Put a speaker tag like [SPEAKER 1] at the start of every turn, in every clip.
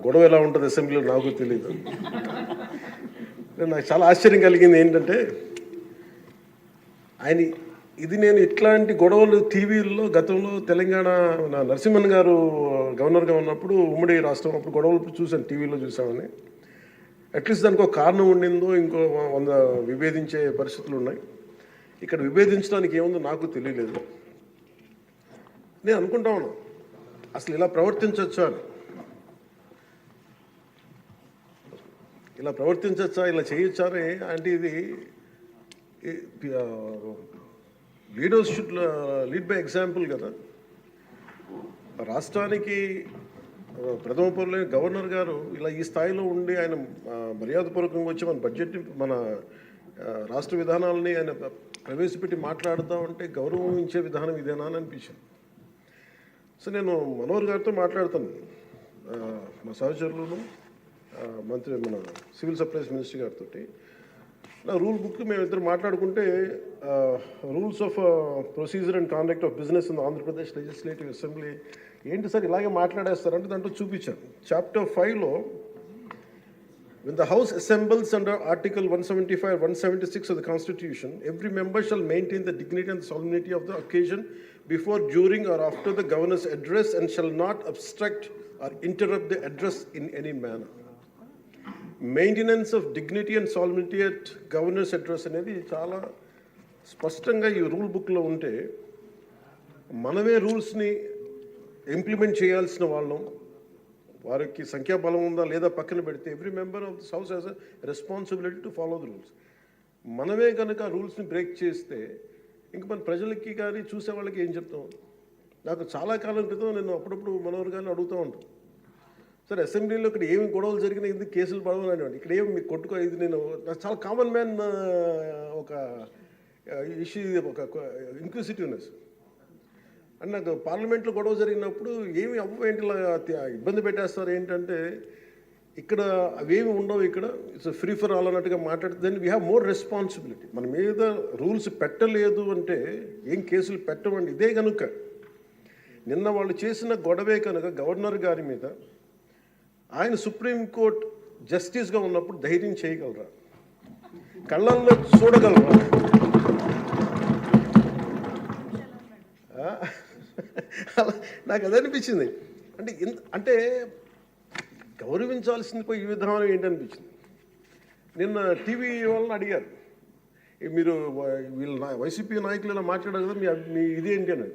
[SPEAKER 1] గొడవ ఎలా ఉంటుంది అసెంబ్లీలో నాకు తెలియదు. నాకు చాలా ఆశ్చర్యం కలిగింది ఏంటంటే ఆయన నేను ఇట్లాంటి గొడవలు టీవీల్లో గతంలో తెలంగాణ నరసింహన్ గారు గవర్నర్గా ఉన్నప్పుడు ఉమ్మడి రాష్ట్రం అప్పుడు గొడవలు చూశాను, టీవీలో చూసామని. అట్లీస్ట్ దానికి ఒక కారణం ఉండిందో ఇంకో 100 విభేదించే పరిస్థితులు ఉన్నాయి. ఇక్కడ విభేదించడానికి ఏముందో నాకు తెలియలేదు. నేను అనుకుంటా ఉన్నాను అసలు ఇలా ప్రవర్తించవచ్చా అని, ఇలా చేయొచ్చా అని. అంటే ఇది leaders should lead by example కదా. రాష్ట్రానికి ప్రథమ పౌరులైన గవర్నర్ గారు ఇలా ఈ స్థాయిలో ఉండి ఆయన మర్యాదపూర్వకంగా వచ్చి మన బడ్జెట్ మన రాష్ట్ర విధానాలని ఆయన ప్రవేశపెట్టి మాట్లాడుతూ ఉంటే గౌరవించే విధానం ఇదేనా అని అనిపించింది. సో నేను మనోహర్ గారితో మాట్లాడుతాను, మా సహచరులను మంత్రి మన సివిల్ సప్లైస్ మినిస్టర్ గారితో నా రూల్ బుక్ మేమిద్దరు మాట్లాడుకుంటే rules of procedure and conduct of business in Andhra Pradesh legislative assembly ఏంటి సార్ ఇలాగే మాట్లాడేస్తారంటే దాంట్లో చూపించాను. చాప్టర్ 5లో when the House assembles under Article 175 or 176 of the Constitution, every member shall maintain the dignity and solemnity of the occasion before, during or after the Governor's address and shall not obstruct or interrupt the address in any manner. Maintenance of dignity and solemnity at Governor's address అనేది చాలా స్పష్టంగా ఈ rule బుక్లో ఉంటే మనమే రూల్స్ని implement చేయాల్సిన వాళ్ళం. వారికి సంఖ్యాబలం ఉందా లేదా పక్కన పెడితే every member of this house has a responsibility to follow the rules. మనమే కనుక రూల్స్ని బ్రేక్ చేస్తే ఇంక మన ప్రజలకి కానీ చూసే వాళ్ళకి ఏం చెప్తాం. నాకు చాలా కాలం క్రితం నేను అప్పుడప్పుడు మనోహర్ గారిని అడుగుతూ ఉంటాను, సరే అసెంబ్లీలో ఇక్కడ ఏమి గొడవలు జరిగినా ఎందుకు కేసులు పడవని, ఇక్కడ ఏమి మీకు కొట్టుకో, ఇది నేను నాకు చాలా కామన్ మ్యాన్ ఒక ఇష్యూ, ఒక ఇంక్విజిటివ్నెస్. అండ్ నాకు పార్లమెంట్లో గొడవ జరిగినప్పుడు ఏమి ఏంటి ఇబ్బంది పెట్టేస్తారు ఏంటంటే ఇక్కడ అవేమి ఉండవు, ఇక్కడ ఇట్స్ ఫ్రీ ఫర్ ఆల్ అన్నట్టుగా మాట్లాడితే then we have more responsibility. మన మీద రూల్స్ పెట్టలేదు అంటే ఏం కేసులు పెట్టమండి. ఇదే కనుక నిన్న వాళ్ళు చేసిన గొడవే కనుక గవర్నర్ గారి మీద ఆయన సుప్రీంకోర్టు జస్టిస్గా ఉన్నప్పుడు ధైర్యం చేయగలరా, కళ్ళల్లో చూడగలరా? నాకు అది అనిపించింది. అంటే గౌరవించాల్సింది పోయి ఈ విధానం ఏంటనిపించింది. నిన్న టీవీ వాళ్ళని అడిగారు, మీరు వీళ్ళ వైసీపీ నాయకులు ఇలా మాట్లాడారు కదా, మీ ఇదేంటి అని.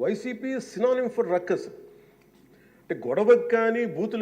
[SPEAKER 1] వైసీపీ సినానిమ్ ఫర్ రక్కస్, అంటే గొడవకి కానీ బూతులు